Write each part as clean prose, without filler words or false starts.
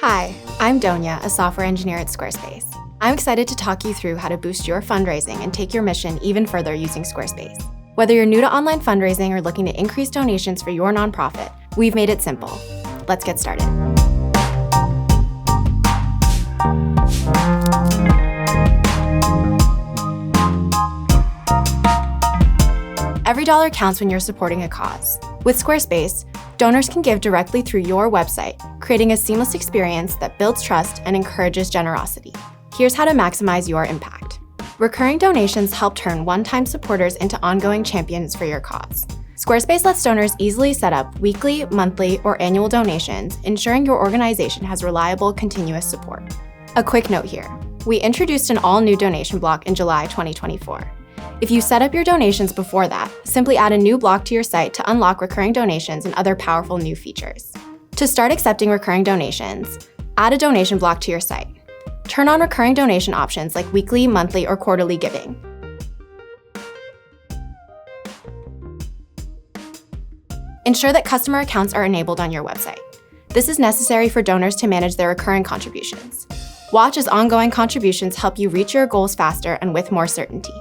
Hi, I'm Donia, a software engineer at Squarespace. I'm excited to talk you through how to boost your fundraising and take your mission even further using Squarespace. Whether you're new to online fundraising or looking to increase donations for your nonprofit, we've made it simple. Let's get started. Every dollar counts when you're supporting a cause. With Squarespace, donors can give directly through your website, creating a seamless experience that builds trust and encourages generosity. Here's how to maximize your impact. Recurring donations help turn one-time supporters into ongoing champions for your cause. Squarespace lets donors easily set up weekly, monthly, or annual donations, ensuring your organization has reliable, continuous support. A quick note here. We introduced an all-new donation block in July 2024. If you set up your donations before that, simply add a new block to your site to unlock recurring donations and other powerful new features. To start accepting recurring donations, add a donation block to your site. Turn on recurring donation options like weekly, monthly, or quarterly giving. Ensure that customer accounts are enabled on your website. This is necessary for donors to manage their recurring contributions. Watch as ongoing contributions help you reach your goals faster and with more certainty.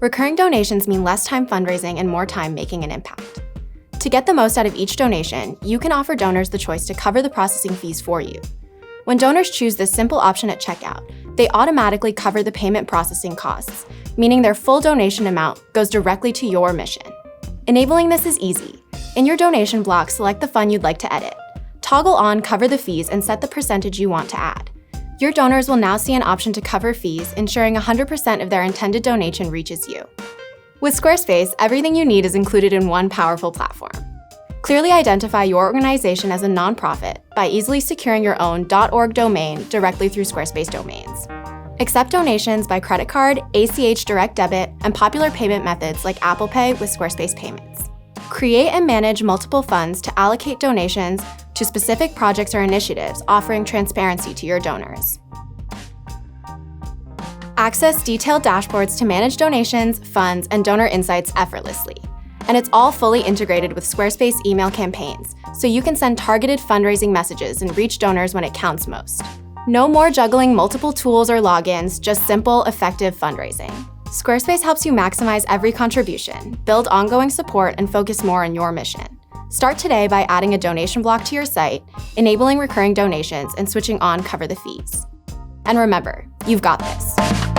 Recurring donations mean less time fundraising and more time making an impact. To get the most out of each donation, you can offer donors the choice to cover the processing fees for you. When donors choose this simple option at checkout, they automatically cover the payment processing costs, meaning their full donation amount goes directly to your mission. Enabling this is easy. In your donation block, select the fund you'd like to edit. Toggle on Cover the Fees and set the percentage you want to add. Your donors will now see an option to cover fees, ensuring 100% of their intended donation reaches you. With Squarespace, everything you need is included in one powerful platform. Clearly identify your organization as a nonprofit by easily securing your own .org domain directly through Squarespace domains. Accept donations by credit card, ACH direct debit, and popular payment methods like Apple Pay with Squarespace Payments. Create and manage multiple funds to allocate donations to specific projects or initiatives, offering transparency to your donors. Access detailed dashboards to manage donations, funds, and donor insights effortlessly. And it's all fully integrated with Squarespace email campaigns, so you can send targeted fundraising messages and reach donors when it counts most. No more juggling multiple tools or logins, just simple, effective fundraising. Squarespace helps you maximize every contribution, build ongoing support, and focus more on your mission. Start today by adding a donation block to your site, enabling recurring donations, and switching on Cover the Fees. And remember, you've got this.